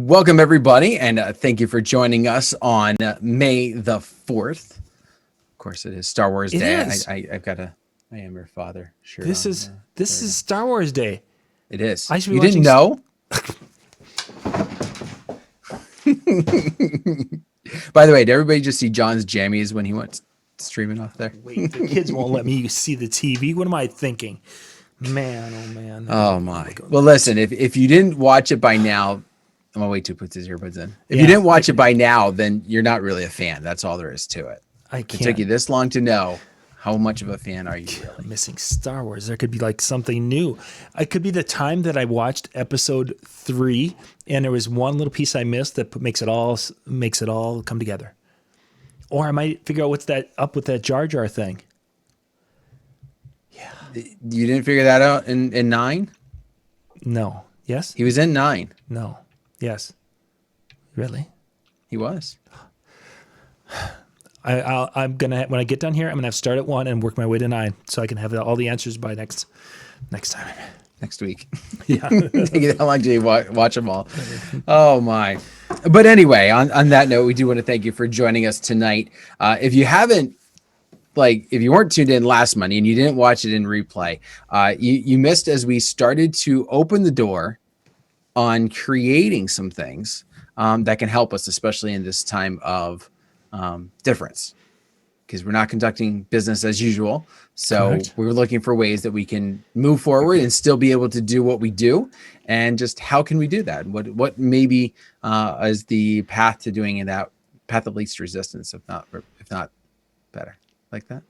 Welcome, everybody, and thank you for joining us on May the 4th. Of course, it is Star Wars Day. I've got a I am your father shirt This on. is Star Wars Day. It is. I should be You watching didn't know? By the way, did everybody just see John's jammies when he went streaming off there? Wait, the kids won't let me see the TV. What am I thinking? Man, oh man. Oh my. Well, listen, if you didn't watch it by now, I'm gonna wait till he puts his earbuds in. If you didn't watch it by now, then you're not really a fan. That's all there is to it. It took you this long to know. How much of a fan are you really? Missing Star Wars. There could be like something new. It could be the time that I watched episode 3 and there was one little piece I missed that makes it all come together. Or I might figure out what's that up with that Jar Jar thing. Yeah. You didn't figure that out in 9? No. Yes? He was in 9. No. Yes. Really? He was. I'm gonna, when I get done here, I'm gonna have to start at 1 and work my way to 9, so I can have all the answers by next time. Next week. Yeah. How long do you watch them all? Oh my! But anyway, on that note, we do want to thank you for joining us tonight. If you haven't, if you weren't tuned in last Monday and you didn't watch it in replay, you missed as we started to open the door on creating some things that can help us, especially in this time of difference, because we're not conducting business as usual. So Correct. We're looking for ways that we can move forward and still be able to do what we do. And just how can we do that? What maybe is the path to doing that, path of least resistance, if not better, like that?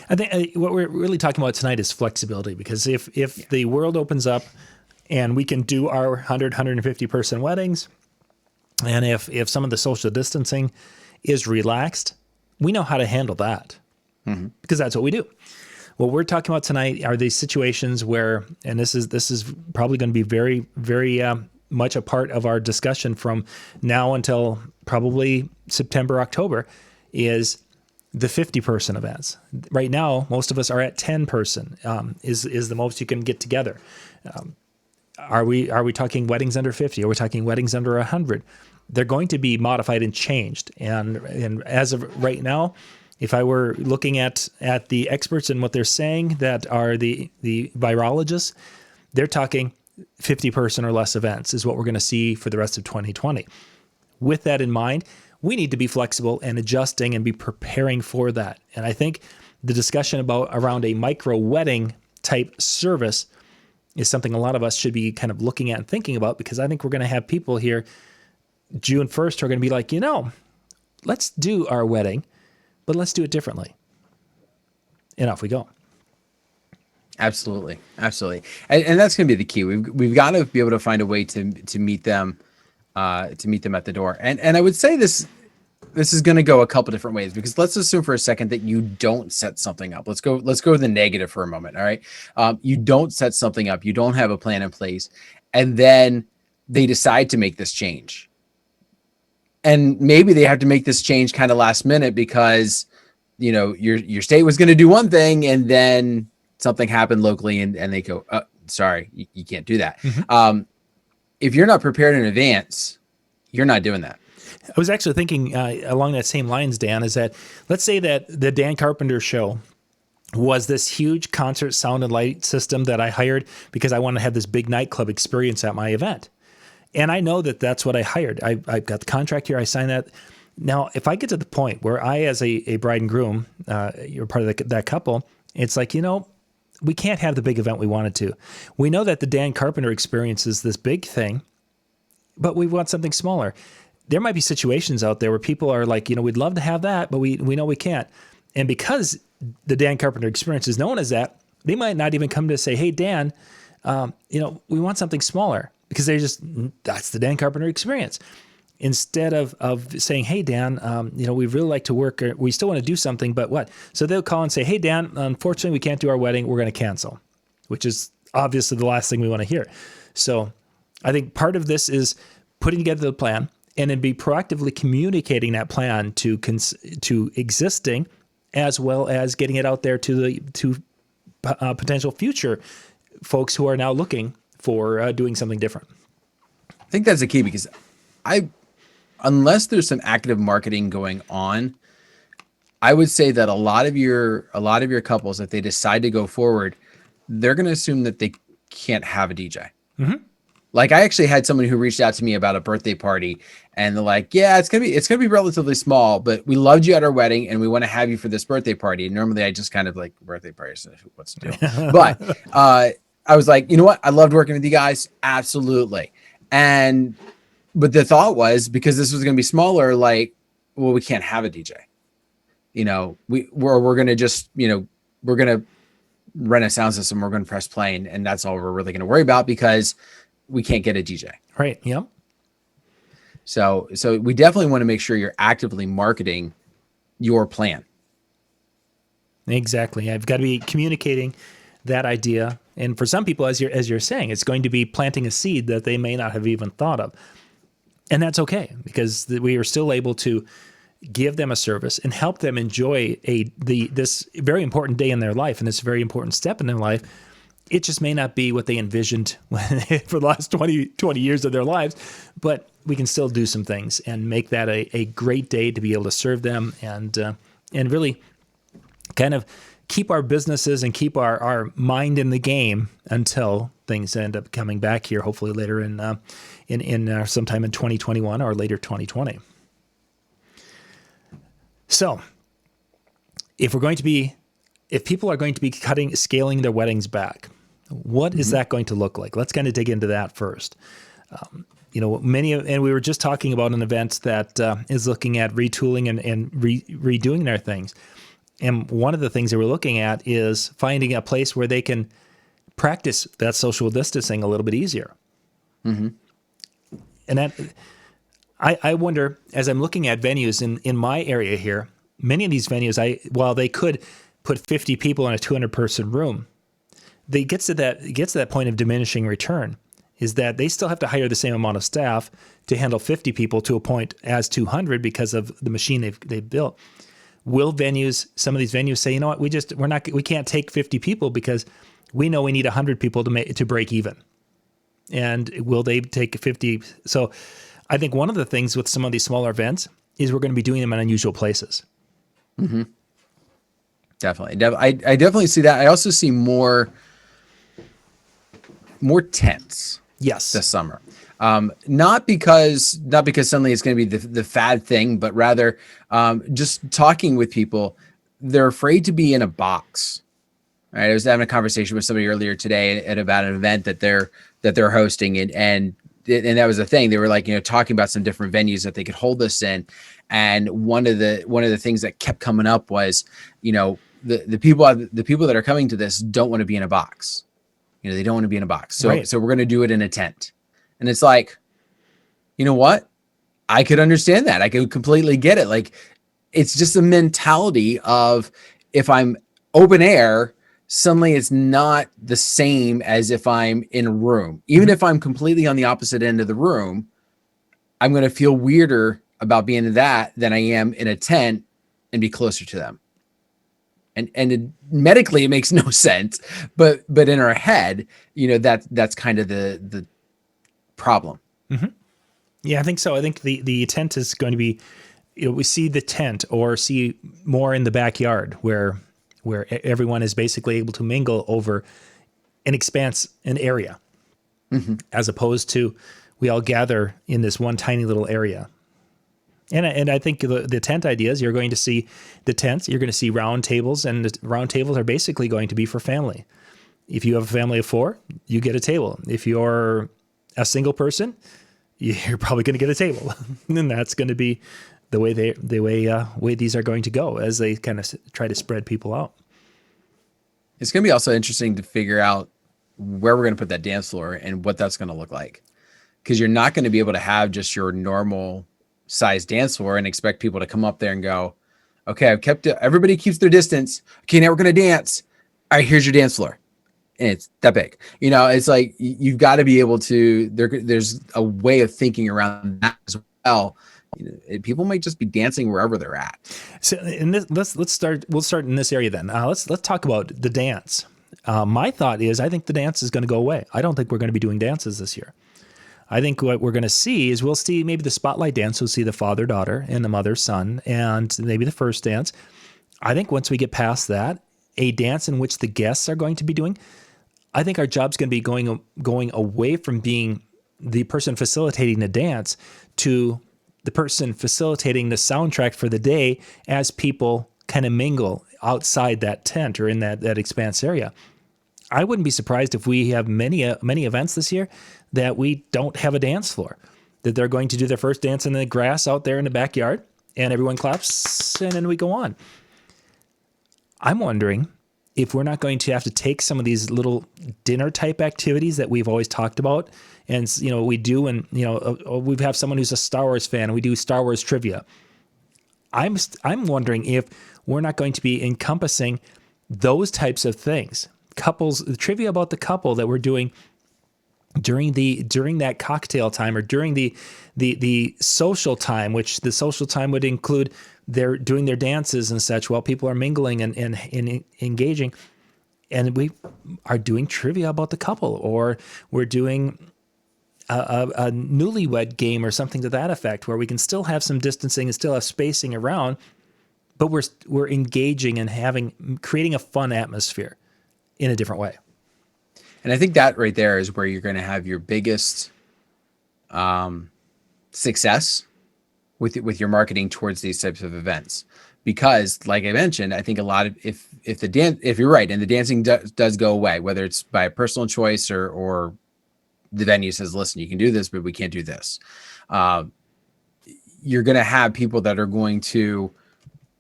I think what we're really talking about tonight is flexibility, because if the world opens up and we can do our 150 person weddings, and if some of the social distancing is relaxed, we know how to handle that, because that's what we do. What we're talking about tonight are these situations where, and this is probably going to be very, very much a part of our discussion from now until probably September, October, is the 50 person events. Right now, most of us are at 10 person, is the most you can get together. Are we talking weddings under 50? Are we talking weddings under 100? They're going to be modified and changed. And as of right now, if I were looking at the experts and what they're saying, that are the virologists, they're talking 50 person or less events is what we're going to see for the rest of 2020. With that in mind, we need to be flexible and adjusting and be preparing for that. And I think the discussion around a micro wedding type service is something a lot of us should be kind of looking at and thinking about, because I think we're going to have people here June 1st who are going to be like, let's do our wedding, but let's do it differently. And off we go. Absolutely. And that's going to be the key. We've got to be able to find a way to meet them at the door. And I would say this is going to go a couple different ways, because let's assume for a second that you don't set something up. Let's go to the negative for a moment. All right. You don't set something up. You don't have a plan in place. And then they decide to make this change. And maybe they have to make this change kind of last minute because, your state was going to do one thing and then something happened locally and they go, sorry, you can't do that. Mm-hmm. If you're not prepared in advance, you're not doing that. I was actually thinking along that same lines, Dan, is that let's say that the Dan Carpenter show was this huge concert sound and light system that I hired because I wanted to have this big nightclub experience at my event. And I know that that's what I hired. I've got the contract here. I signed that. Now, if I get to the point where I, as a bride and groom, you're part of that couple, it's like, we can't have the big event we wanted to. We know that the Dan Carpenter experience is this big thing, but we want something smaller. There might be situations out there where people are like, we'd love to have that, but we know we can't. And because the Dan Carpenter experience is known as that, they might not even come to say, hey, Dan, we want something smaller. Because that's the Dan Carpenter experience. Instead of saying, hey, Dan, we'd really like to work, or we still want to do something, but what? So they'll call and say, hey, Dan, unfortunately, we can't do our wedding. We're going to cancel, which is obviously the last thing we want to hear. So I think part of this is putting together the plan and then be proactively communicating that plan to existing, as well as getting it out there to potential future folks who are now looking for doing something different. I think that's the key, because I unless there's some active marketing going on, I would say that a lot of your couples, if they decide to go forward, they're going to assume that they can't have a DJ. Like I actually had someone who reached out to me about a birthday party, and they're like, "Yeah, it's gonna be relatively small, but we loved you at our wedding, and we want to have you for this birthday party." And normally, I just kind of like birthday parties, what's the deal? But I was like, you know what? I loved working with you guys, absolutely. And but the thought was because this was gonna be smaller, like, well, we can't have a DJ. We're gonna just we're gonna rent a sound system. We're gonna press play, and that's all we're really gonna worry about because we can't get a DJ. Right. Yep. So we definitely want to make sure you're actively marketing your plan. Exactly. I've got to be communicating that idea. And for some people, as you're saying, it's going to be planting a seed that they may not have even thought of. And that's okay, because we are still able to give them a service and help them enjoy this very important day in their life and this very important step in their life. It just may not be what they envisioned for the last 20 years of their lives, but we can still do some things and make that a great day to be able to serve them and really kind of keep our businesses and keep our mind in the game until things end up coming back here, hopefully later in sometime in 2021 or later 2020. So if people are going to be scaling their weddings back, what is that going to look like? Let's kind of dig into that first. And we were just talking about an event that is looking at retooling and redoing their things. And one of the things that we're looking at is finding a place where they can practice that social distancing a little bit easier. Mm-hmm. And that, I wonder, as I'm looking at venues in my area here, many of these venues, while they could put 50 people in a 200-person room, it gets to that point of diminishing return, is that they still have to hire the same amount of staff to handle 50 people to a point as 200 because of the machine they've built. Will some of these venues say, you know what, we can't take 50 people because we know we need 100 people to break even? And will they take 50? So I think one of the things with some of these smaller events is we're going to be doing them in unusual places. Mm-hmm. Definitely. I definitely see that. I also see more tents. Yes. This summer. Not because suddenly it's going to be the fad thing, but rather just talking with people, they're afraid to be in a box. Right. I was having a conversation with somebody earlier today about an event that they're hosting, and that was the thing. They were like, talking about some different venues that they could hold this in. And one of the things that kept coming up was, the people that are coming to this don't want to be in a box. They don't want to be in a box. So right. So we're going to do it in a tent. And it's like, you know what? I could understand that. I could completely get it. Like, it's just a mentality of, if I'm open air, suddenly it's not the same as if I'm in a room. Even if I'm completely on the opposite end of the room, I'm going to feel weirder about being in that than I am in a tent and be closer to them. And medically it makes no sense, but in our head, that's kind of the problem. Mm-hmm. Yeah, I think so. I think the tent is going to be, we see the tent or see more in the backyard where everyone is basically able to mingle over an area, mm-hmm. as opposed to we all gather in this one tiny little area. And I think the tent ideas, you're going to see the tents, you're going to see round tables, and the round tables are basically going to be for family. If you have a family of 4, you get a table. If you're a single person, you're probably going to get a table. And that's going to be the way these are going to go as they kind of try to spread people out. It's going to be also interesting to figure out where we're going to put that dance floor and what that's going to look like. Because you're not going to be able to have just your normal size dance floor and expect people to come up there and go, okay, everybody keeps their distance. Okay, now we're going to dance. All right, here's your dance floor. And it's that big. It's like, you've got to be able to, there's a way of thinking around that as well. People might just be dancing wherever they're at. So we'll start in this area then. Let's talk about the dance. My thought is, I think the dance is going to go away. I don't think we're going to be doing dances this year. I think what we're going to see is we'll see maybe the spotlight dance. We'll see the father-daughter and the mother-son and maybe the first dance. I think once we get past that, a dance in which the guests are going to be doing, I think our job's going to be going away from being the person facilitating the dance to the person facilitating the soundtrack for the day as people kind of mingle outside that tent or in that expanse area. I wouldn't be surprised if we have many events this year that we don't have a dance floor, that they're going to do their first dance in the grass out there in the backyard and everyone claps and then we go on. I'm wondering if we're not going to have to take some of these little dinner type activities that we've always talked about. And, we do, and, we have someone who's a Star Wars fan and we do Star Wars trivia. I'm wondering if we're not going to be encompassing those types of things. The trivia about the couple that we're doing during that cocktail time or during the social time, which the social time would include they're doing their dances and such while people are mingling and engaging. And we are doing trivia about the couple, or we're doing a newlywed game or something to that effect, where we can still have some distancing and still have spacing around, but we're engaging and creating a fun atmosphere in a different way. And I think that right there is where you're going to have your biggest success with your marketing towards these types of events, because, like I mentioned, I think a lot of if you're right and the dancing does go away, whether it's by personal choice or the venue says, listen, you can do this, but we can't do this. You're going to have people that are going to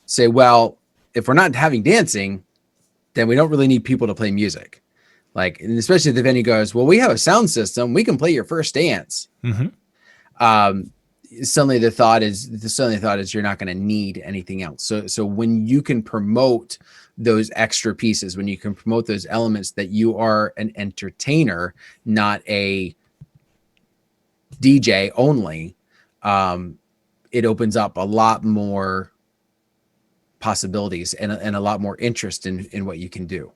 say, well, if we're not having dancing, then we don't really need people to play music. And especially if the venue goes, well, we have a sound system, we can play your first dance. Mm-hmm. Suddenly the thought is you're not going to need anything else. So when you can promote those extra pieces, when you can promote those elements that you are an entertainer, not a DJ only, it opens up a lot more possibilities and a lot more interest in what you can do.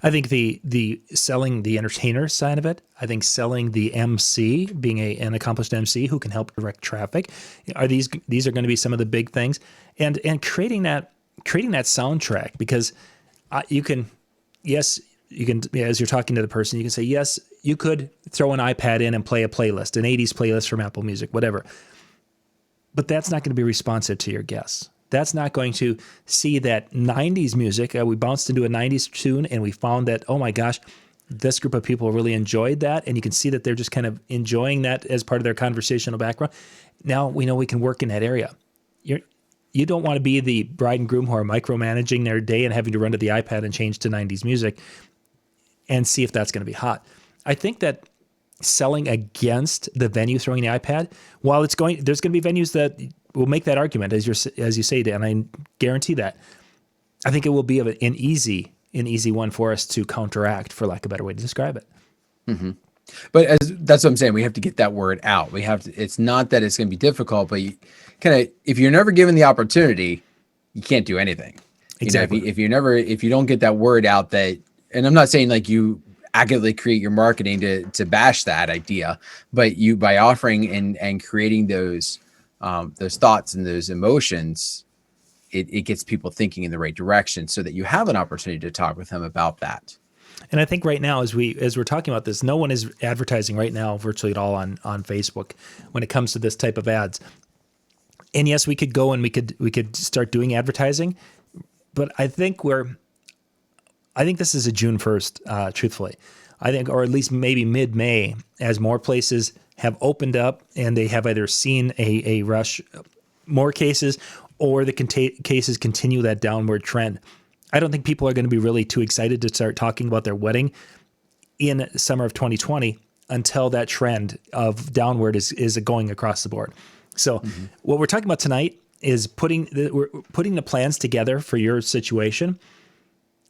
I think the selling the entertainer side of it, I think selling the MC, being an accomplished MC who can help direct traffic, these are going to be some of the big things, and creating that soundtrack, because you can, as you're talking to the person, you can say, yes, you could throw an iPad in and play a playlist, an 80s playlist from Apple Music, whatever, but that's not going to be responsive to your guests. That's not going to see that 90s music. We bounced into a 90s tune and we found that, oh my gosh, this group of people really enjoyed that. And you can see that they're just kind of enjoying that as part of their conversational background. Now we know we can work in that area. You don't want to be the bride and groom who are micromanaging their day and having to run to the iPad and change to 90s music and see if that's going to be hot. I think that selling against the venue throwing the iPad, while there's going to be venues that will make that argument, as you say, Dan, I guarantee that. I think it will be an easy one for us to counteract, for lack of a better way to describe it. Mm-hmm. But that's what I'm saying. We have to get that word out. It's not that it's going to be difficult, but if you're never given the opportunity, you can't do anything. Exactly. If you don't get that word out, and I'm not saying you actively create your marketing to bash that idea, but by offering and creating those thoughts and those emotions, it gets people thinking in the right direction, so that you have an opportunity to talk with them about that. And I think right now, as we're talking about this, no one is advertising right now virtually at all on Facebook when it comes to this type of ads. And yes, we could go and we could start doing advertising, but I think this is a June 1st, truthfully. I think, or at least maybe mid-May, as more places have opened up and they have either seen a rush, more cases, or the cases continue that downward trend. I don't think people are going to be really too excited to start talking about their wedding in summer of 2020 until that trend of downward is going across the board. So What we're talking about tonight is putting the plans together for your situation,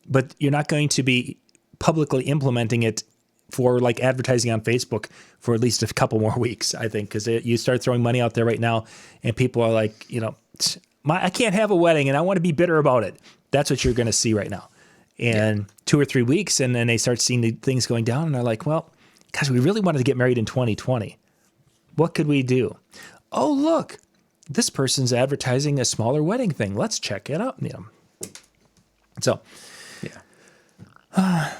but you're not going to be publicly implementing it for advertising on Facebook for at least a couple more weeks, I think, because you start throwing money out there right now and people are like, I can't have a wedding and I want to be bitter about it. That's what you're going to see right now. And 2 or 3 weeks, and then they start seeing the things going down and they're like, well, gosh, we really wanted to get married in 2020. What could we do? Oh, look, this person's advertising a smaller wedding thing. Let's check it out. So, Yeah.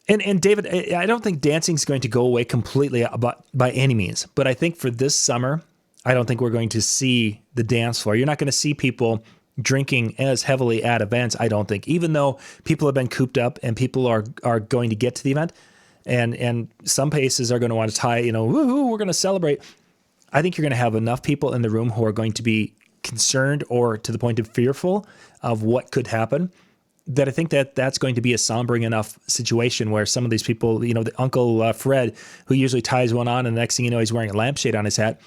and David, I don't think dancing is going to go away completely by any means. But I think for this summer, I don't think we're going to see the dance floor. You're not going to see people drinking as heavily at events, I don't think, even though people have been cooped up and people are going to get to the event. And some places are going to want to tie, woohoo, we're going to celebrate. I think you're going to have enough people in the room who are going to be concerned or to the point of fearful of what could happen, that I think that's going to be a sombering enough situation where some of these people, the Uncle Fred, who usually ties one on and the next thing you know, he's wearing a lampshade on his hat.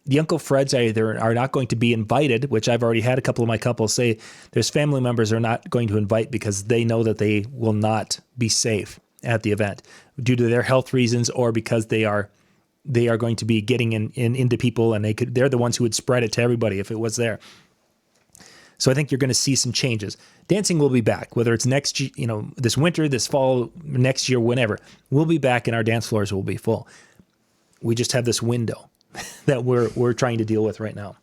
The Uncle Freds either are not going to be invited, which I've already had a couple of my couples say there's family members are not going to invite because they know that they will not be safe at the event due to their health reasons or because they are going to be getting into people and they're the ones who would spread it to everybody if it was there. So I think you're going to see some changes. Dancing will be back, whether it's next, this winter, this fall, next year, whenever. We'll be back and our dance floors will be full. We just have this window that we're trying to deal with right now.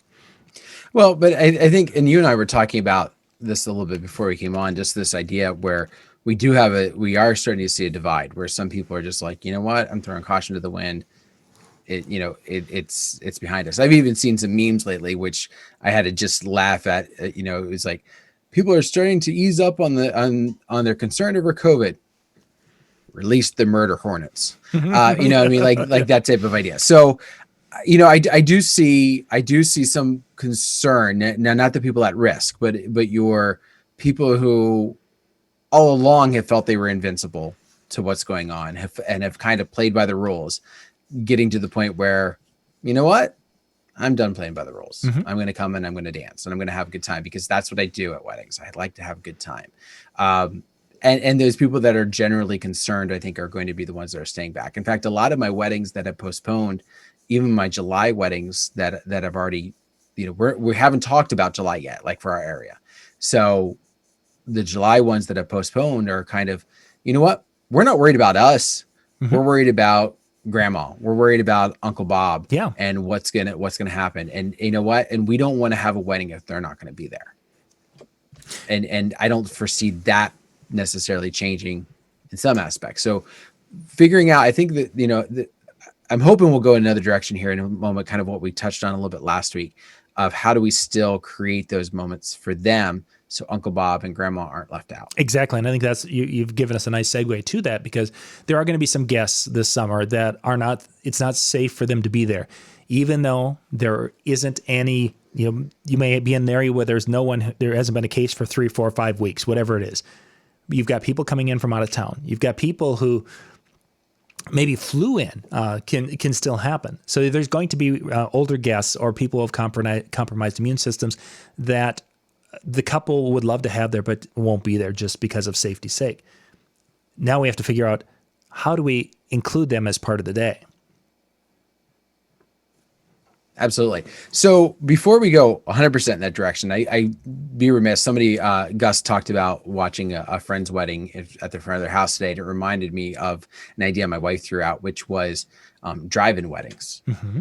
Well, but I think, and you and I were talking about this a little bit before we came on, just this idea where we are starting to see a divide where some people are just like, you know what, I'm throwing caution to the wind. It's behind us. I've even seen some memes lately, which I had to just laugh at. It was like people are starting to ease up on their concern over COVID. Release the murder hornets. Like that type of idea. So, I do see some concern now, not the people at risk, but your people who all along have felt they were invincible to what's going on have kind of played by the rules. Getting to the point where, you know what, I'm done playing by the rules. Mm-hmm. I'm going to come and I'm going to dance and I'm going to have a good time because that's what I do at weddings. I like to have a good time. And those people that are generally concerned, I think, are going to be the ones that are staying back. In fact, a lot of my weddings that have postponed, even my July weddings that have already, we haven't talked about July yet, like for our area. So the July ones that have postponed are kind of, you know what, we're not worried about us. Mm-hmm. We're worried about grandma. We're worried about Uncle Bob. Yeah. And what's gonna happen. And you know what? And we don't want to have a wedding if they're not going to be there. And I don't foresee that necessarily changing in some aspects. So figuring out, I think that, I'm hoping we'll go in another direction here in a moment, kind of what we touched on a little bit last week of how do we still create those moments for them so Uncle Bob and Grandma aren't left out. Exactly. And I think that's you've given us a nice segue to that because there are going to be some guests this summer that it's not safe for them to be there. Even though there isn't any, you may be in an area where there hasn't been a case for 3, 4, 5 weeks, whatever it is. You've got people coming in from out of town. You've got people who maybe flew in, can still happen. So there's going to be older guests or people of compromised immune systems that the couple would love to have there, but won't be there just because of safety's sake. Now we have to figure out how do we include them as part of the day? Absolutely. So before we go 100% in that direction, I be remiss. Somebody, Gus talked about watching a friend's wedding at the front of their house today. And it reminded me of an idea my wife threw out, which was drive-in weddings. Mm-hmm.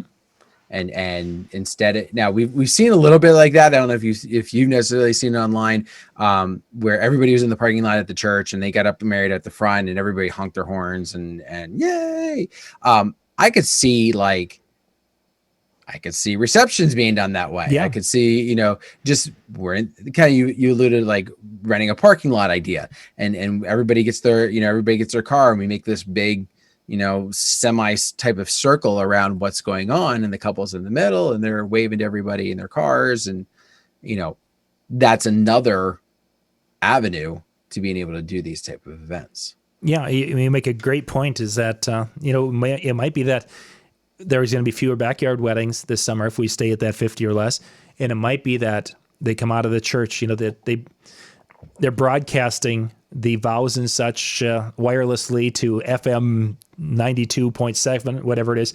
And instead, now we've seen a little bit like that. I don't know if you've necessarily seen it online, where everybody was in the parking lot at the church and they got up and married at the front and everybody honked their horns and yay. I could see receptions being done that way. Yeah. I could see, just we're in kind of, you alluded like renting a parking lot idea and everybody gets their car and we make this big, semi type of circle around what's going on and the couple's in the middle and they're waving to everybody in their cars. And, that's another avenue to being able to do these type of events. Yeah. You make a great point is that, it might be that there's going to be fewer backyard weddings this summer if we stay at that 50 or less. And it might be that they come out of the church, that they're broadcasting the vows and such wirelessly to FM 92.7, whatever it is.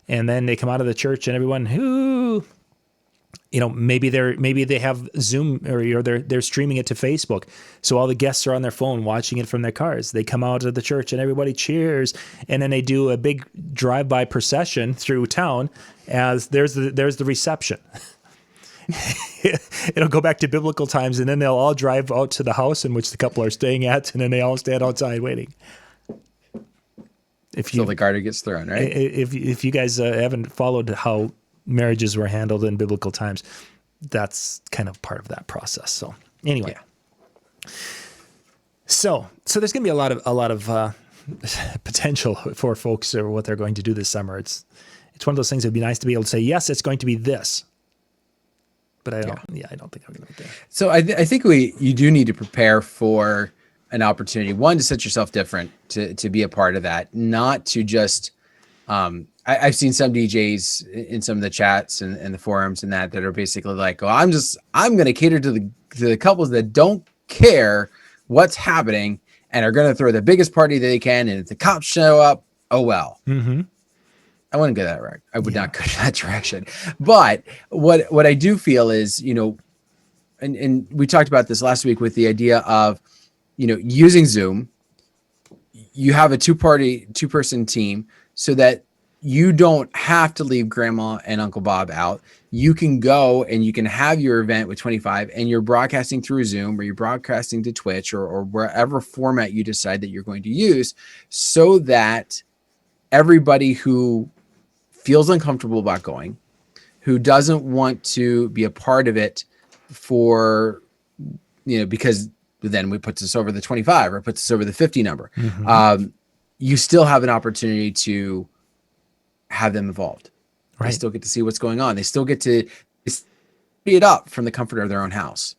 And then they come out of the church and everyone, maybe they have Zoom or they're streaming it to Facebook. So all the guests are on their phone watching it from their cars. They come out of the church and everybody cheers. And then they do a big drive-by procession through town as there's the reception. It'll go back to biblical times, and then they'll all drive out to the house in which the couple are staying at, and then they all stand outside waiting. So the garter gets thrown, right? If you guys haven't followed how marriages were handled in biblical times, that's kind of part of that process. So anyway, so there's going to be a lot of potential for folks or what they're going to do this summer. It's one of those things. It'd be nice to be able to say, yes, it's going to be this. But I don't think I'm going to be there. So I think you do need to prepare for an opportunity, one, to set yourself different, to be a part of that, not to just, I've seen some DJs in some of the chats and the forums and that are basically like, oh, I'm going to cater to the couples that don't care what's happening and are going to throw the biggest party that they can. And if the cops show up, oh, well. Mm-hmm. I wouldn't go that right. I would not go that direction. But what I do feel is, and we talked about this last week with the idea of, using Zoom. You have a two-person team so that you don't have to leave Grandma and Uncle Bob out. You can go and you can have your event with 25 and you're broadcasting through Zoom or you're broadcasting to Twitch or wherever format you decide that you're going to use, so that everybody who feels uncomfortable about going, who doesn't want to be a part of it because then we put this over the 25 or put this over the 50 number. Mm-hmm. You still have an opportunity to have them involved. Right. They still get to see what's going on. They still get to see it up from the comfort of their own house.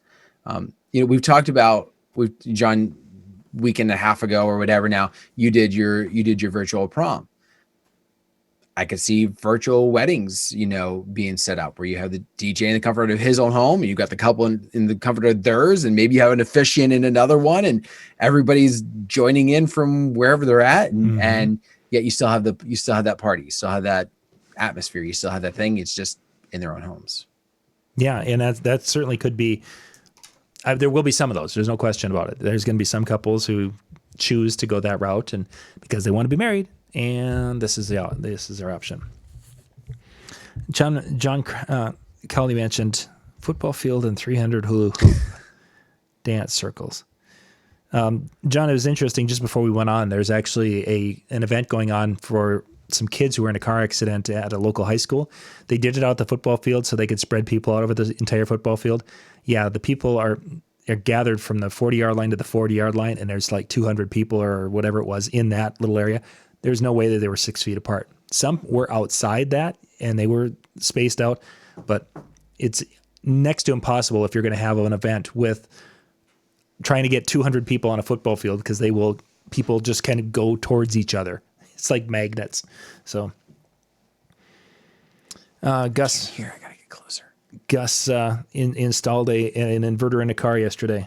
We've talked about John, week and a half ago or whatever. Now you did your virtual prom. I could see virtual weddings, being set up where you have the DJ in the comfort of his own home, and you've got the couple in the comfort of theirs, and maybe you have an officiant in another one, and everybody's joining in from wherever they're at, and yet you still have that party, you still have that atmosphere, you still have that thing. It's just in their own homes. Yeah, and that certainly could be. There will be some of those. There's no question about it. There's going to be some couples who choose to go that route, and because they want to be married. And this is their option. John Cowley mentioned football field and 300 hula hoop dance circles. John, it was interesting. Just before we went on, there's actually an event going on for some kids who were in a car accident at a local high school. They did it out at the football field so they could spread people out over the entire football field. Yeah, the people are gathered from the 40-yard line to the 40-yard line, and there's like 200 people or whatever it was in that little area. There's no way that they were 6 feet apart. Some were outside that and they were spaced out, but it's next to impossible if you're going to have an event with trying to get 200 people on a football field, because people just kind of go towards each other. It's like magnets. So, Gus, here I gotta get closer. Gus installed an inverter in a car yesterday.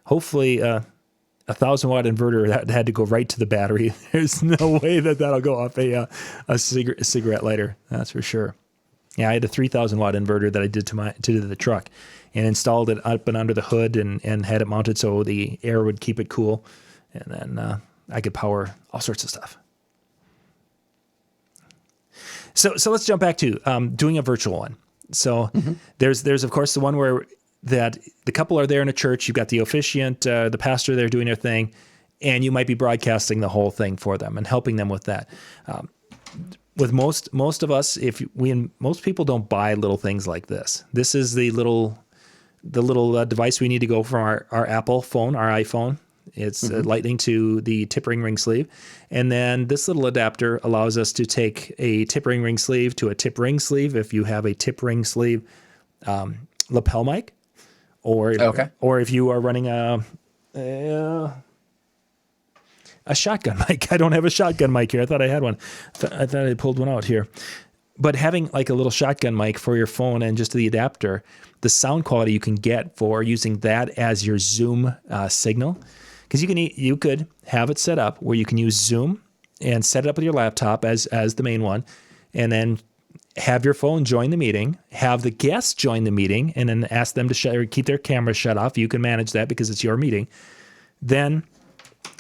Hopefully, 1,000-watt inverter that had to go right to the battery. There's no way that'll go off a cigarette lighter. That's for sure. Yeah, I had a 3,000-watt inverter that I did to the truck, and installed it up and under the hood, and had it mounted so the air would keep it cool, and then I could power all sorts of stuff. So let's jump back to doing a virtual one. So there's of course the one where that the couple are there in a church. You've got the officiant, the pastor there doing their thing, and you might be broadcasting the whole thing for them and helping them with that. With most of us, most people don't buy little things like this. This is the little device we need to go from our Apple phone, our iPhone. It's lightning to the tip ring sleeve. And then this little adapter allows us to take a tip ring sleeve to a tip ring sleeve if you have a tip ring sleeve lapel mic. Or if you are running a shotgun mic. I don't have a shotgun mic here. I thought I had one. I thought I pulled one out here. But having like a little shotgun mic for your phone and just the adapter, the sound quality you can get for using that as your Zoom signal, because you could have it set up where you can use Zoom and set it up with your laptop as the main one, and then have your phone join the meeting, have the guests join the meeting, and then ask them to keep their cameras shut off. You can manage that because it's your meeting. Then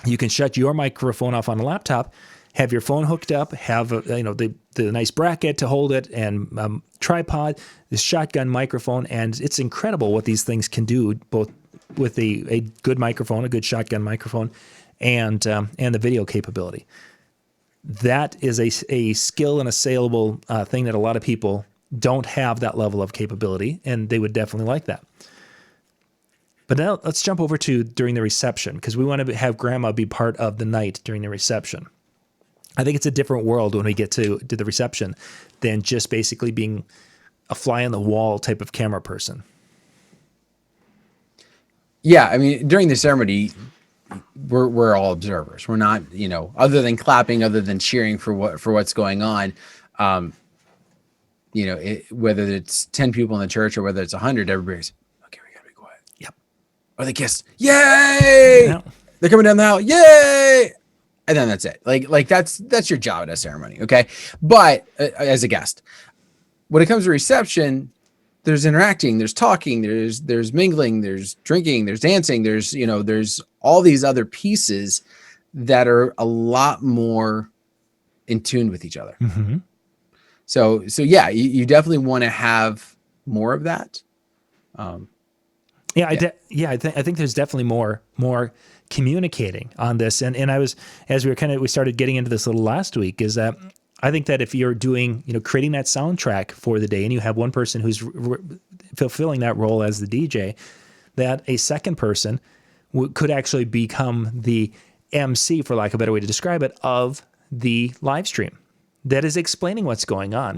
you can shut your microphone off on the laptop, have your phone hooked up, have the nice bracket to hold it, and tripod, this shotgun microphone, and it's incredible what these things can do, both with a good microphone, a good shotgun microphone, and the video capability. That is a skill and a saleable thing that a lot of people don't have that level of capability, and they would definitely like that. But now let's jump over to during the reception, because we want to have grandma be part of the night during the reception. I think it's a different world when we get to the reception than just basically being a fly on the wall type of camera person. Yeah, I mean, during the ceremony, we're all observers. We're not, other than clapping, other than cheering for what's going on. Whether it's 10 people in the church or whether it's 100, everybody's okay. We gotta be quiet. Yep. Or they kiss. Yay! Yeah. They're coming down the aisle. Yay! And then that's it. Like that's your job at a ceremony, okay? But as a guest, when it comes to reception, there's interacting, there's talking, there's mingling, there's drinking, there's dancing, there's all these other pieces that are a lot more in tune with each other. Mm-hmm. So yeah, you definitely want to have more of that. I think there's definitely more communicating on this. And I was, as we started getting into this a little last week, is that I think that if you're doing, creating that soundtrack for the day, and you have one person who's fulfilling that role as the DJ, that a second person could actually become the MC, for lack of a better way to describe it, of the live stream that is explaining what's going on,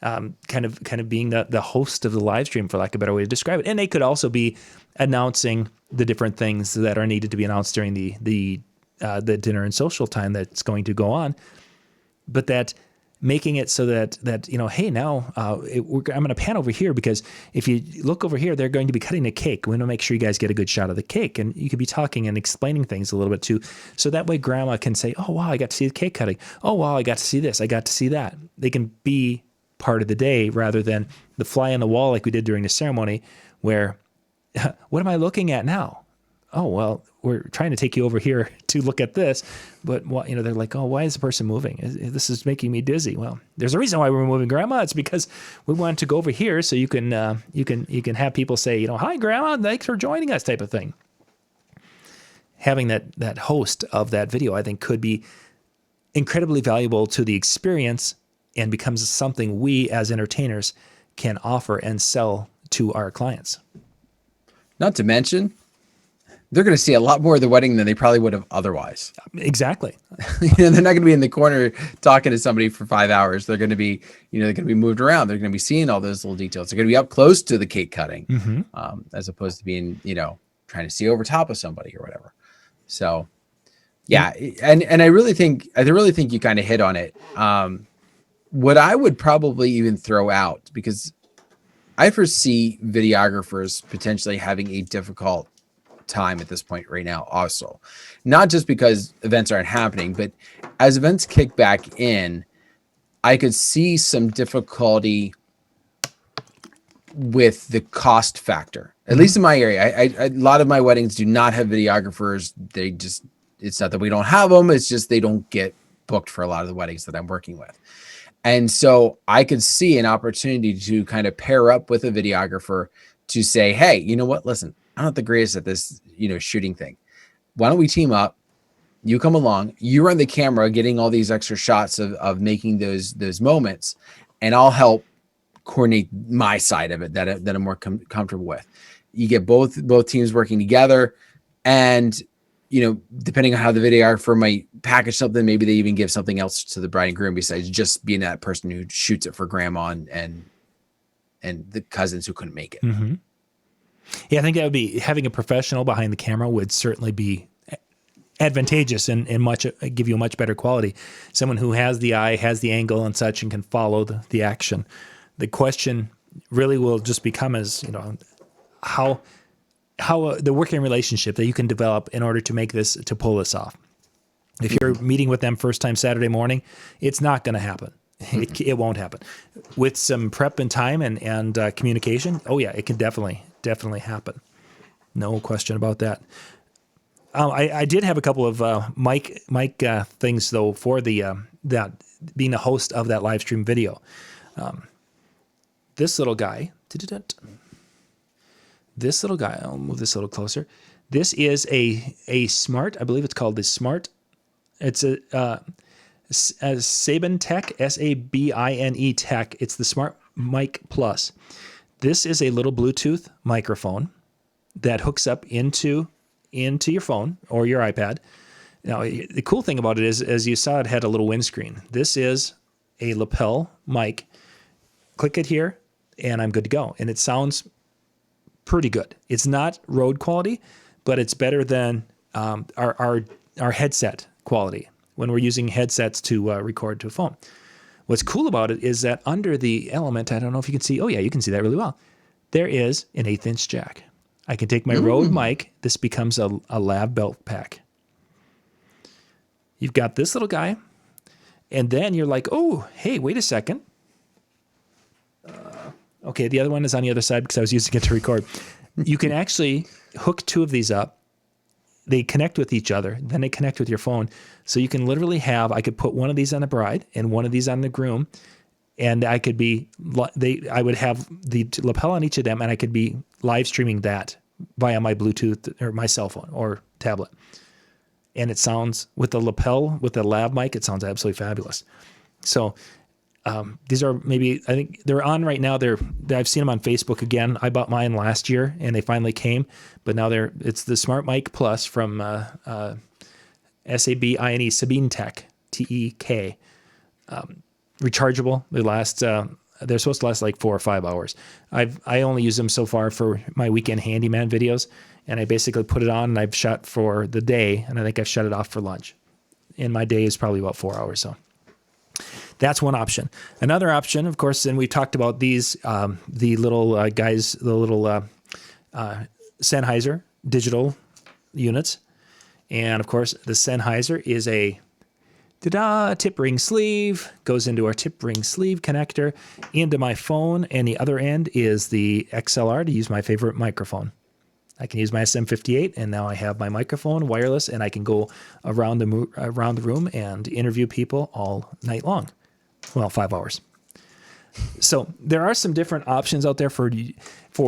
kind of being the host of the live stream, for lack of a better way to describe it. And they could also be announcing the different things that are needed to be announced during the dinner and social time that's going to go on. But that making it so that hey, now I'm going to pan over here, because if you look over here, they're going to be cutting a cake. We want to make sure you guys get a good shot of the cake. And you could be talking and explaining things a little bit too. So that way grandma can say, oh, wow, I got to see the cake cutting. Oh, wow, I got to see this. I got to see that. They can be part of the day rather than the fly on the wall like we did during the ceremony, where what am I looking at now? Oh, well, we're trying to take you over here to look at this, but they're like, oh, why is the person moving? This is making me dizzy. Well, there's a reason why we're moving, Grandma. It's because we want to go over here so you can have people say, hi, Grandma, thanks for joining us, type of thing. Having that host of that video, I think, could be incredibly valuable to the experience, and becomes something we as entertainers can offer and sell to our clients. Not to mention, they're going to see a lot more of the wedding than they probably would have otherwise. Exactly. They're not going to be in the corner talking to somebody for 5 hours. They're going to be, they're going to be moved around. They're going to be seeing all those little details. They're going to be up close to the cake cutting, as opposed to being, trying to see over top of somebody or whatever. So, yeah, and I really think you kind of hit on it. What I would probably even throw out, because I foresee videographers potentially having a difficult time at this point right now also, not just because events aren't happening, but as events kick back in, I could see some difficulty with the cost factor, at least in my area. A lot of my weddings do not have videographers. It's not that we don't have them, it's just they don't get booked for a lot of the weddings that I'm working with. And so I could see an opportunity to kind of pair up with a videographer to say, hey, you know what, listen, I'm not the greatest at this, shooting thing. Why don't we team up? You come along, you run the camera, getting all these extra shots of making those moments, and I'll help coordinate my side of it that I'm more comfortable with. You get both teams working together, and depending on how the videographer might package something, maybe they even give something else to the bride and groom besides just being that person who shoots it for grandma and the cousins who couldn't make it. Mm-hmm. Yeah, I think that would be, having a professional behind the camera would certainly be advantageous and give you a much better quality. Someone who has the eye, has the angle and such, and can follow the action. The question really will just become how the working relationship that you can develop in order to pull this off. If you're meeting with them first time Saturday morning, it's not going to happen. It won't happen. With some prep and time and communication, oh yeah, it can definitely happen. No question about that. I did have a couple of mic things though for the that being a host of that live stream video. This little guy, I'll move this a little closer. This is a smart, I believe it's called the smart. It's a Sabin Tech, Sabine Tech. It's the Smart Mic Plus. This is a little Bluetooth microphone that hooks up into your phone or your iPad. Now, the cool thing about it is, as you saw, it had a little windscreen. This is a lapel mic. Click it here, and I'm good to go. And it sounds pretty good. It's not Rode quality, but it's better than our headset quality when we're using headsets to record to a phone. What's cool about it is that under the element, I don't know if you can see, oh yeah, you can see that really well. There is an 1/8" jack. I can take my Rode mic. This becomes a lav belt pack. You've got this little guy, and then you're like, oh, hey, wait a second. Okay, the other one is on the other side because I was using it to record. You can actually hook two of these up. They connect with each other. Then they connect with your phone. So you can literally have, I could put one of these on the bride and one of these on the groom. And I could be, I would have the lapel on each of them, and I could be live streaming that via my Bluetooth or my cell phone or tablet. And it sounds, with the lapel, with the lav mic, it sounds absolutely fabulous. So these are maybe, I think they're on right now. I've seen them on Facebook again. I bought mine last year and they finally came, but now it's the Smart Mic Plus from Sabine, Sabine Tech, TEK. Rechargeable. They're supposed to last like 4 or 5 hours. I only use them so far for my weekend handyman videos, and I basically put it on and I've shot for the day, and I think I've shut it off for lunch. And my day is probably about 4 hours. So that's one option. Another option, of course, and we talked about these, the little guys, the little Sennheiser digital units. And of course, the Sennheiser is a tip ring sleeve, goes into our tip ring sleeve connector into my phone, and the other end is the XLR to use my favorite microphone. I can use my SM58, and now I have my microphone wireless, and I can go around the room and interview people all night long. Well, 5 hours. So there are some different options out there for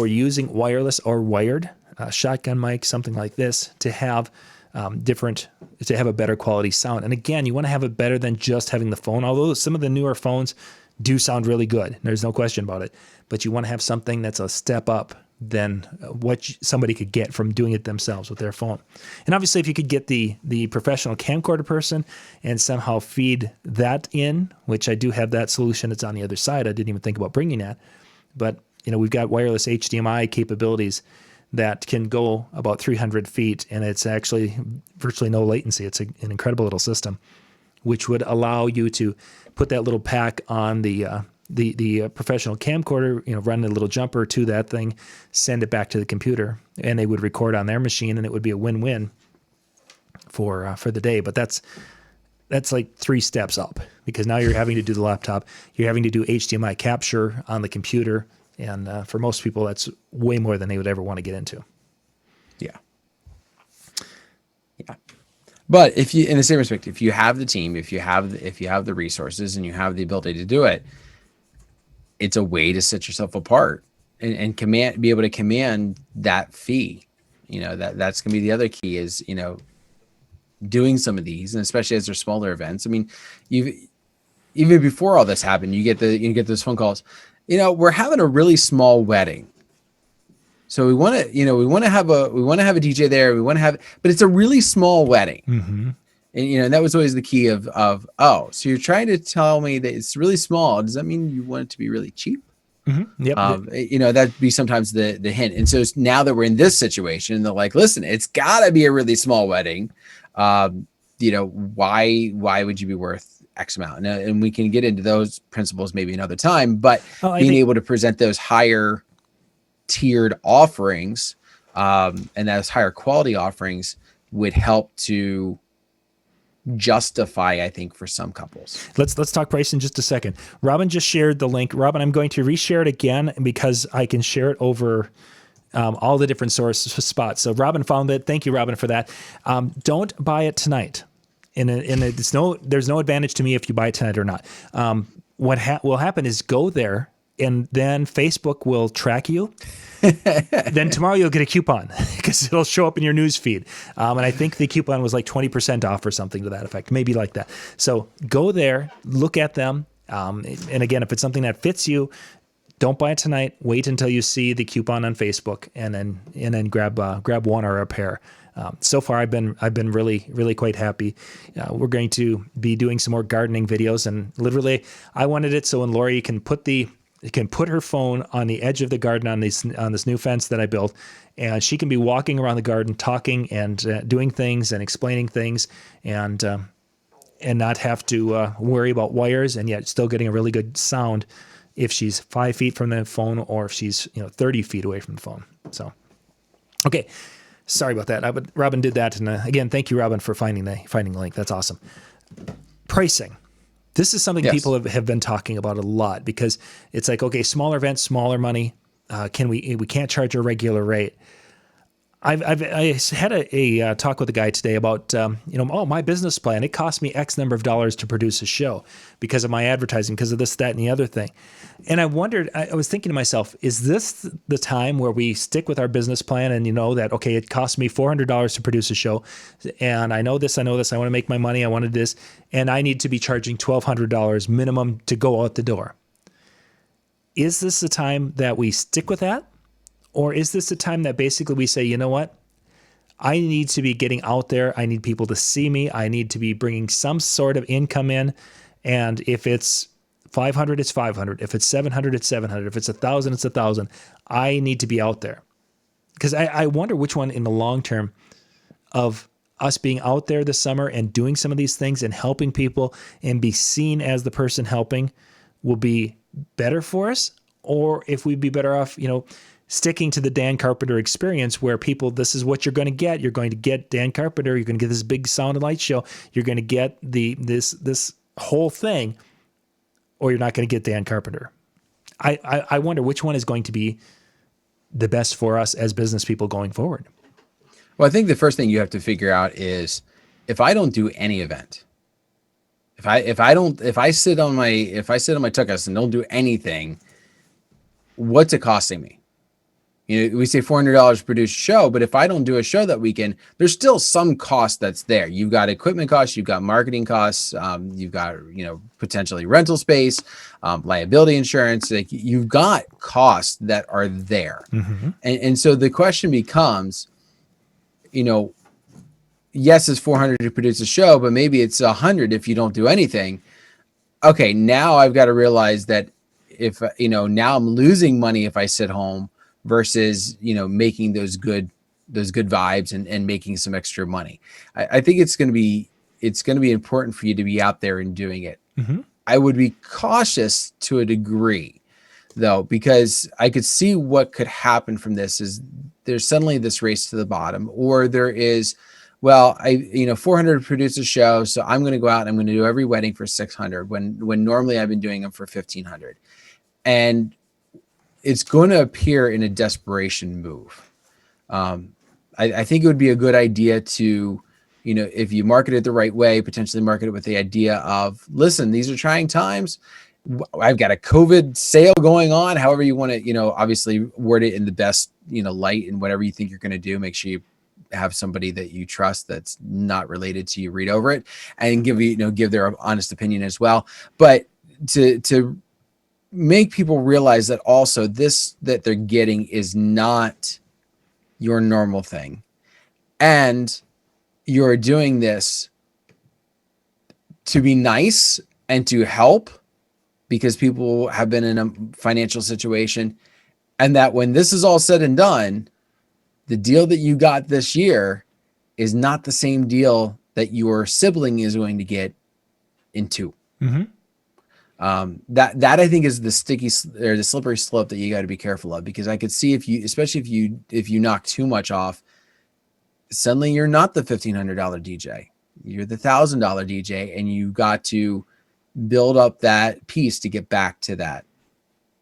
using wireless or wired shotgun mic, something like this, to have to have a better quality sound. And again, you want to have it better than just having the phone, although some of the newer phones do sound really good. There's no question about it. But you want to have something that's a step up than what somebody could get from doing it themselves with their phone. And obviously, if you could get the professional camcorder person and somehow feed that in, which I do have that solution, it's on the other side. I didn't even think about bringing that. But we've got wireless HDMI capabilities that can go about 300 feet, and it's actually virtually no latency. It's an incredible little system, which would allow you to put that little pack on the professional camcorder, run a little jumper to that thing, send it back to the computer, and they would record on their machine, and it would be a win-win for the day. But that's like 3 steps up, because now you're having to do the laptop, you're having to do HDMI capture on the computer, and for most people, that's way more than they would ever want to get into. Yeah. But if you, in the same respect, if you have the team, if you have the resources, and you have the ability to do it, it's a way to set yourself apart and be able to command that fee. That's going to be the other key is, doing some of these, and especially as they're smaller events. I mean, even before all this happened, you get those phone calls. We're having a really small wedding, so we want to have a DJ there. But it's a really small wedding. Mm-hmm. And that was always the key of so you're trying to tell me that it's really small. Does that mean you want it to be really cheap? Mm-hmm. Yep. That'd be sometimes the hint. And so now that we're in this situation, they're like, listen, it's gotta be a really small wedding. Why would you be worth X amount? And we can get into those principles maybe another time, but being able to present those higher tiered offerings, and those higher quality offerings would help to justify, I think, for some couples. Let's talk price in just a second. Robin just shared the link. Robin, I'm going to reshare it again because I can share it over all the different source spots. So Robin found it. Thank you, Robin, for that. Don't buy it tonight. There's no advantage to me if you buy it tonight or not. What will happen is go there, and then Facebook will track you. Then tomorrow you'll get a coupon because it'll show up in your news feed. And I think the coupon was like 20% off or something to that effect, maybe like that. So go there, look at them. And again, if it's something that fits you, don't buy it tonight. Wait until you see the coupon on Facebook, and then grab one or a pair. So far, I've been really quite happy. We're going to be doing some more gardening videos, and literally, I wanted it so when Lori can put her phone on the edge of the garden on this new fence that I built, and she can be walking around the garden, talking and doing things and explaining things, and not have to worry about wires, and yet still getting a really good sound if she's 5 feet from the phone or if she's 30 feet away from the phone. So, okay. Sorry about that. Robin did that. And again, thank you, Robin, for finding the link. That's awesome. Pricing. This is something people have been talking about a lot because it's like, okay, smaller events, smaller money. We can't charge a regular rate. I had a talk with a guy today about, my business plan. It cost me X number of dollars to produce a show because of my advertising, because of this, that, and the other thing. And I wondered, I was thinking to myself, is this the time where we stick with our business plan and that, okay, it cost me $400 to produce a show, and I know this, I want to make my money, I wanted this, and I need to be charging $1,200 minimum to go out the door. Is this the time that we stick with that? Or is this the time that basically we say, you know what? I need to be getting out there. I need people to see me. I need to be bringing some sort of income in. And if it's 500, it's 500. If it's 700, it's 700. If it's 1,000, it's 1,000. I need to be out there. Because I wonder which one in the long term of us being out there this summer and doing some of these things and helping people and be seen as the person helping will be better for us. Or if we'd be better off, sticking to the Dan Carpenter experience where people, this is what you're going to get. You're going to get Dan Carpenter. You're going to get this big sound and light show. You're going to get this whole thing, or you're not going to get Dan Carpenter. I wonder which one is going to be the best for us as business people going forward. Well, I think the first thing you have to figure out is if I don't do any event, if I sit on my tuchus and don't do anything, what's it costing me? We say $400 to produce a show, but if I don't do a show that weekend, there's still some cost that's there. You've got equipment costs, you've got marketing costs, you've got, potentially rental space, liability insurance. Like you've got costs that are there. Mm-hmm. And so the question becomes, yes, it's $400 to produce a show, but maybe it's $100 if you don't do anything. Okay, now I've got to realize that if, now I'm losing money if I sit home versus, making those good vibes and making some extra money. I think it's going to be important for you to be out there and doing it. Mm-hmm. I would be cautious to a degree though, because I could see what could happen from this is there's suddenly this race to the bottom, or there is, well, $400 to produce a show. So I'm going to go out and I'm going to do every wedding for $600 when normally I've been doing them for $1,500. And it's going to appear in a desperation move. I think it would be a good idea to, if you market it the right way, potentially market it with the idea of, listen, these are trying times. I've got a COVID sale going on. However you want to, obviously word it in the best, light, and whatever you think you're going to do, make sure you have somebody that you trust that's not related to you read over it and give their honest opinion as well. But to make people realize that also this that they're getting is not your normal thing, and you're doing this to be nice and to help because people have been in a financial situation, and that when this is all said and done, the deal that you got this year is not the same deal that your sibling is going to get in 2. Mm-hmm. That I think is the the slippery slope that you got to be careful of, because I could see if you knock too much off, suddenly you're not the $1,500 DJ. You're the $1,000 DJ, and you got to build up that piece to get back to that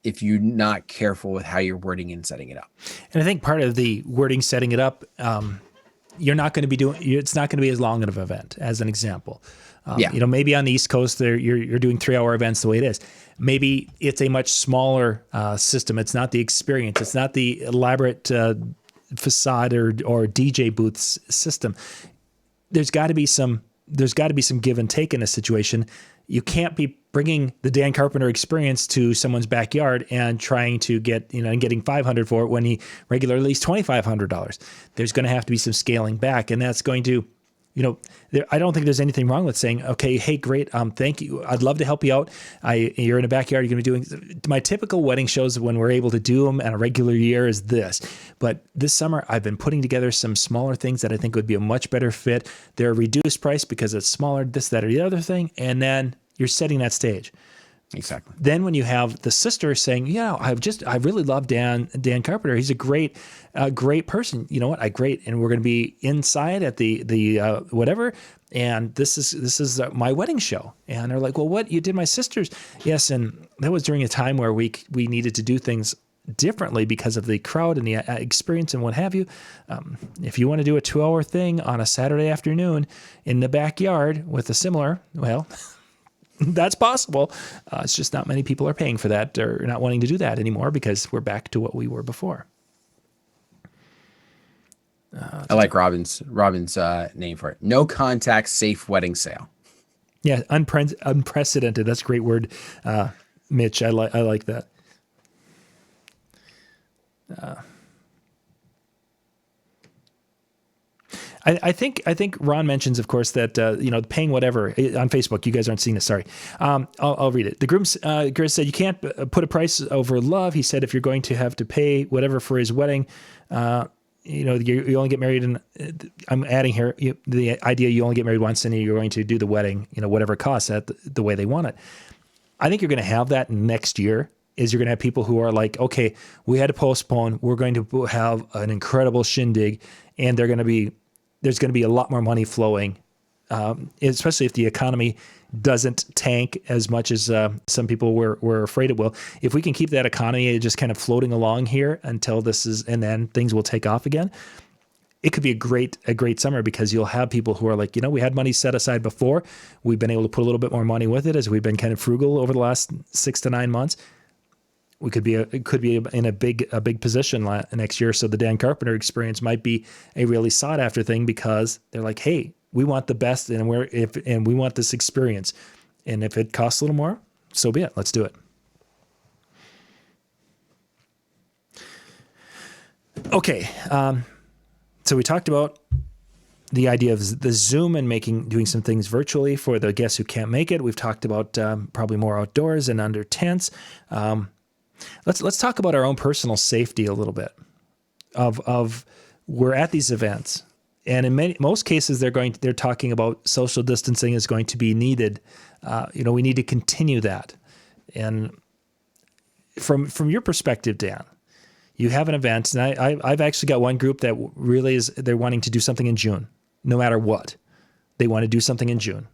if you're not careful with how you're wording and setting it up. And I think part of the wording, setting it up, you're not going to be doing, it's not going to be as long of an event, as an example. Maybe on the East Coast, you're doing 3-hour events the way it is. Maybe it's a much smaller system. It's not the experience. It's not the elaborate facade or DJ booths system. There's got to be some give and take in a situation. You can't be bringing the Dan Carpenter experience to someone's backyard and trying to get, and getting $500 for it when he regularly is $2,500. There's going to have to be some scaling back, and that's going to, I don't think there's anything wrong with saying, okay, hey, great, thank you. I'd love to help you out. You're in a backyard. You're going to be doing my typical wedding shows when we're able to do them on a regular year is this. But this summer, I've been putting together some smaller things that I think would be a much better fit. They're a reduced price because it's smaller, this, that, or the other thing. And then you're setting that stage. Exactly. Then when you have the sister saying, I really love Dan Carpenter. He's a great person. You know what? And we're going to be inside at the whatever. And this is my wedding show. And they're like, well, what? You did my sister's? Yes. And that was during a time where we needed to do things differently because of the crowd and the experience and what have you. If you want to do a 2-hour thing on a Saturday afternoon in the backyard with a similar, well, that's possible. It's just not many people are paying for that or not wanting to do that anymore because we're back to what we were before. I like Robin's name for it. No contact, safe wedding sale. Yeah, unprecedented. That's a great word, Mitch. I like that. I think Ron mentions, of course, that paying whatever on Facebook. You guys aren't seeing this. Sorry, I'll read it. The groom said you can't put a price over love. He said if you're going to have to pay whatever for his wedding, you only get married. And I'm adding here the idea you only get married once, and you're going to do the wedding, whatever it costs at the way they want it. I think you're going to have that next year. Is you're going to have people who are like, okay, we had to postpone. We're going to have an incredible shindig, and there's going to be a lot more money flowing, especially if the economy doesn't tank as much as some people were afraid it will. If we can keep that economy just kind of floating along here until and then things will take off again, it could be a great summer because you'll have people who are like, we had money set aside before. We've been able to put a little bit more money with it as we've been kind of frugal over the last 6 to 9 months. We could be in a big position next year. So the Dan Carpenter experience might be a really sought after thing because they're like, hey, we want the best and we want this experience. And if it costs a little more, so be it. Let's do it. Okay. So we talked about the idea of the Zoom and doing some things virtually for the guests who can't make it. We've talked about probably more outdoors and under tents. Let's talk about our own personal safety a little bit. Of we're at these events, and in most cases they're talking about social distancing is going to be needed. We need to continue that. And from your perspective, Dan, you have an event, and I've actually got one group that really they're wanting to do something in June, no matter what. They want to do something in June,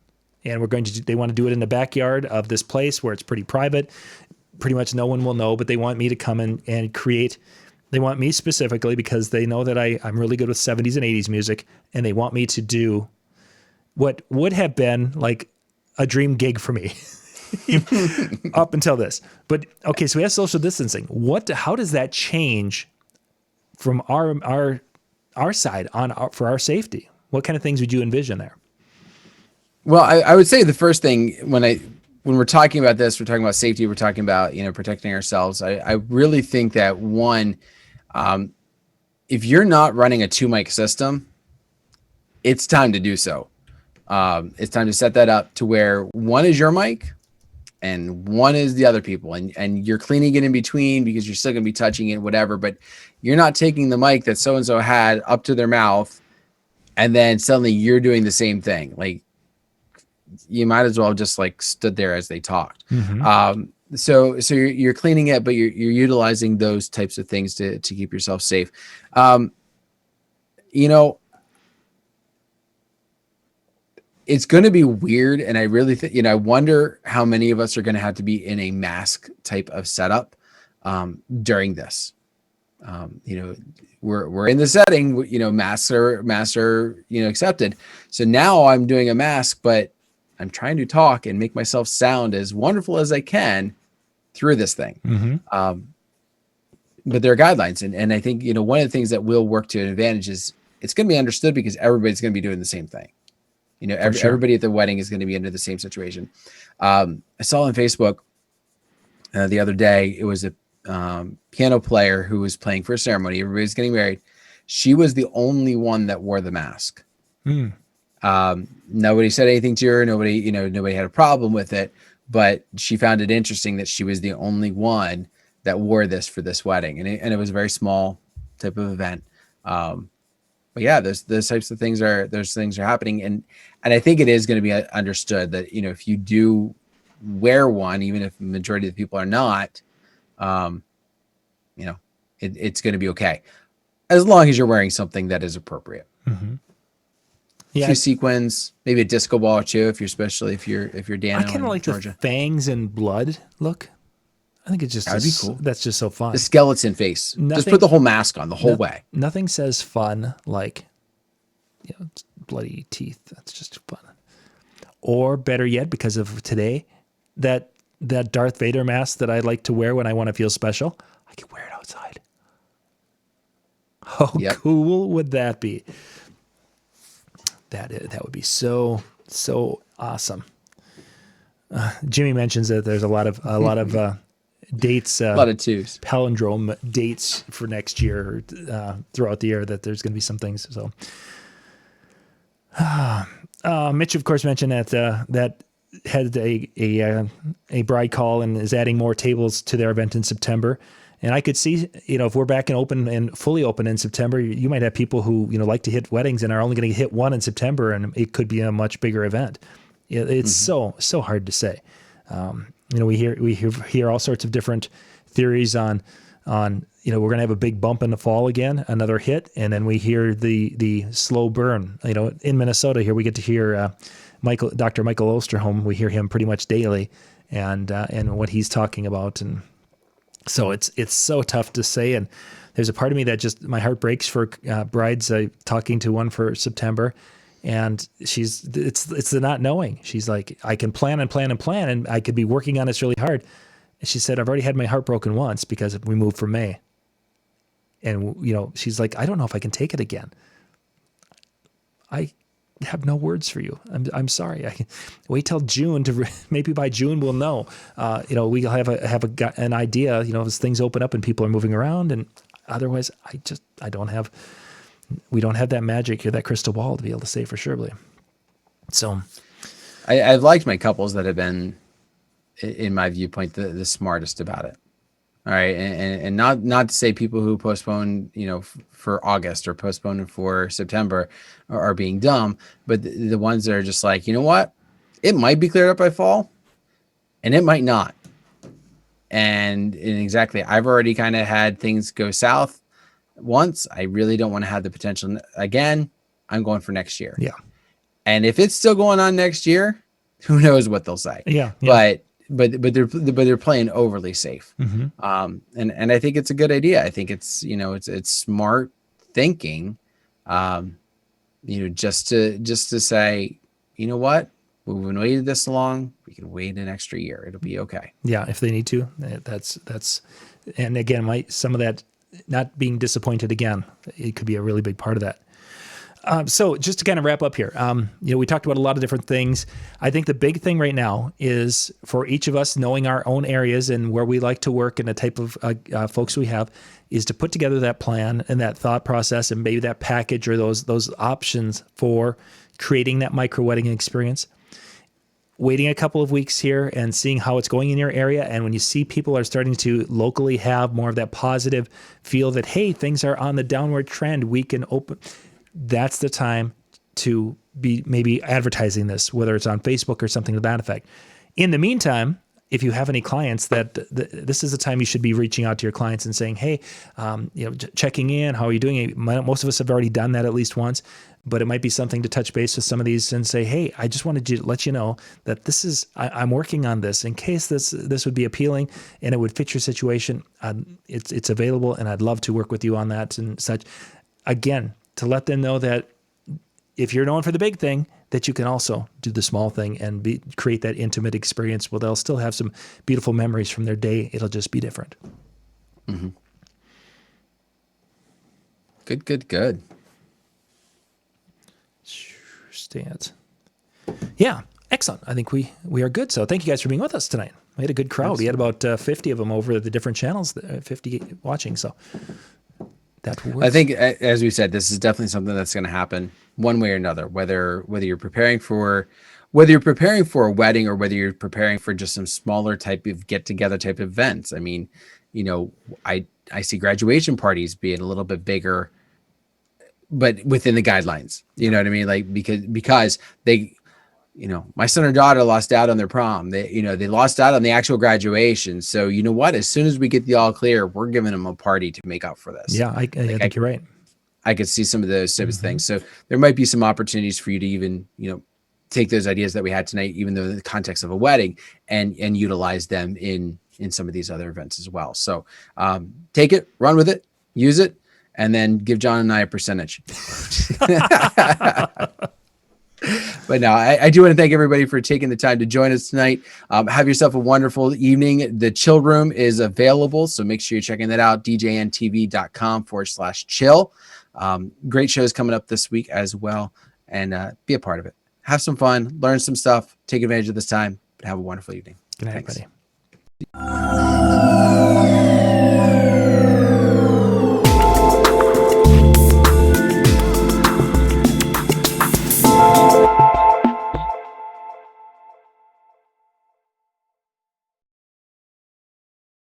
and they want to do it in the backyard of this place where it's pretty private. Pretty much no one will know, but they want me to come in and create. They want me specifically because they know that I'm really good with 70s and 80s music, and they want me to do what would have been like a dream gig for me up until this. But okay, so we have social distancing. How does that change from our side for our safety? What kind of things would you envision there? Well, I would say the first thing when we're talking about this, we're talking about safety, we're talking about, protecting ourselves. I really think that one, if you're not running a 2-mic system, it's time to do so. It's time to set that up to where one is your mic and one is the other people, and you're cleaning it in between because you're still going to be touching it, whatever, but you're not taking the mic that so-and-so had up to their mouth and then suddenly you're doing the same thing. Like, you might as well have just like stood there as they talked. Mm-hmm. So you're cleaning it, but you're utilizing those types of things to keep yourself safe. it's going to be weird. And I really think, I wonder how many of us are going to have to be in a mask type of setup during this. We're in the setting, masks are, accepted. So now I'm doing a mask, but I'm trying to talk and make myself sound as wonderful as I can through this thing. Mm-hmm. But there are guidelines. And I think, one of the things that will work to an advantage is it's going to be understood because everybody's going to be doing the same thing. Sure. Everybody at the wedding is going to be into the same situation. I saw on Facebook the other day, it was a piano player who was playing for a ceremony. Everybody's getting married. She was the only one that wore the mask. Nobody said anything to her. Nobody had a problem with it, but she found it interesting that she was the only one that wore this for this wedding. And it was a very small type of event. But yeah, those types of things are happening. And I think it is going to be understood that, if you do wear one, even if the majority of the people are not, it's going to be okay. As long as you're wearing something that is appropriate. Mm-hmm. Yeah. A few sequins, maybe a disco ball or two, especially if you're Dano. I kind of like Georgia. The fangs and blood look. I think it's just that'd be cool. That's just so fun. The skeleton face. Just put the whole mask on the whole way. Nothing says fun like bloody teeth. That's just fun. Or better yet, because of today, that Darth Vader mask that I like to wear when I want to feel special, I can wear it outside. How cool would that be? That would be so awesome. Jimmy mentions that there's a lot of dates, a lot of twos, palindrome dates for next year throughout the year. That there's going to be some things. So, Mitch, of course, mentioned that had a bride call and is adding more tables to their event in September. And I could see, if we're back and open and fully open in September, you might have people who, like to hit weddings and are only going to hit one in September, and it could be a much bigger event. It's so hard to say. We hear all sorts of different theories on we're going to have a big bump in the fall again, another hit, and then we hear the slow burn. In Minnesota here, we get to hear Dr. Michael Osterholm. We hear him pretty much daily, and what he's talking about, and so it's so tough to say. And there's a part of me that just my heart breaks for brides. Talking to one for September. And it's the not knowing. She's like, I can plan and plan and plan, and I could be working on this really hard. And she said, I've already had my heart broken once because we moved for May. And, she's like, I don't know if I can take it again. I have no words for you. I'm sorry. I can wait till June maybe by June we'll know. We'll have an idea, as things open up and people are moving around. And otherwise, we don't have that magic or that crystal ball to be able to say for sure. So I've liked my couples that have been, in my viewpoint, the smartest about it. All right. And not to say people who postpone, for August or postpone for September are being dumb, but the ones that are just like, you know what, it might be cleared up by fall and it might not. And exactly, I've already kind of had things go south once. I really don't want to have the potential again. I'm going for next year. Yeah. And if it's still going on next year, who knows what they'll say. Yeah. But they're playing overly safe. Mm-hmm. And I think it's a good idea. I think it's, it's smart thinking, just to say, you know what, we've been waiting this long. We can wait an extra year. It'll be okay. Yeah. If they need to, that's, and again, some of that, not being disappointed again, it could be a really big part of that. So just to kind of wrap up here, we talked about a lot of different things. I think the big thing right now is for each of us knowing our own areas and where we like to work and the type of folks we have is to put together that plan and that thought process and maybe that package or those options for creating that micro wedding experience. Waiting a couple of weeks here and seeing how it's going in your area. And when you see people are starting to locally have more of that positive feel that, hey, things are on the downward trend, we can open. That's the time to be maybe advertising this, whether it's on Facebook or something to that effect. In the meantime, if you have any clients, that this is the time you should be reaching out to your clients and saying, hey, checking in, how are you doing? Most of us have already done that at least once, but it might be something to touch base with some of these and say, hey, I just wanted to let you know that I'm working on this in case this would be appealing and it would fit your situation. It's available, and I'd love to work with you on that and such. Again, to let them know that if you're known for the big thing, that you can also do the small thing and create that intimate experience where they'll still have some beautiful memories from their day. It'll just be different. Mm-hmm. Good. Stands. Yeah, excellent. I think we are good. So thank you guys for being with us tonight. We had a good crowd. Absolutely. We had about 50 of them over the different channels, 50 watching. So that works. I think, as we said, this is definitely something that's going to happen one way or another, whether you're preparing for a wedding or whether you're preparing for just some smaller type of get together type events. I mean, I see graduation parties being a little bit bigger, but within the guidelines, you know what I mean? Like, because they, my son or daughter lost out on their prom. They lost out on the actual graduation. So you know what? As soon as we get the all clear, we're giving them a party to make up for this. Yeah, I think you're right. I could see some of those types of things. So there might be some opportunities for you to even, take those ideas that we had tonight, even though in the context of a wedding, and utilize them in some of these other events as well. So take it, run with it, use it, and then give John and I a percentage. But no, I do want to thank everybody for taking the time to join us tonight. Have yourself a wonderful evening. The chill room is available, so make sure you're checking that out, djntv.com/chill. Great shows coming up this week as well, and be a part of it. Have some fun, learn some stuff, take advantage of this time, but have a wonderful evening. Good night, Thanks. everybody.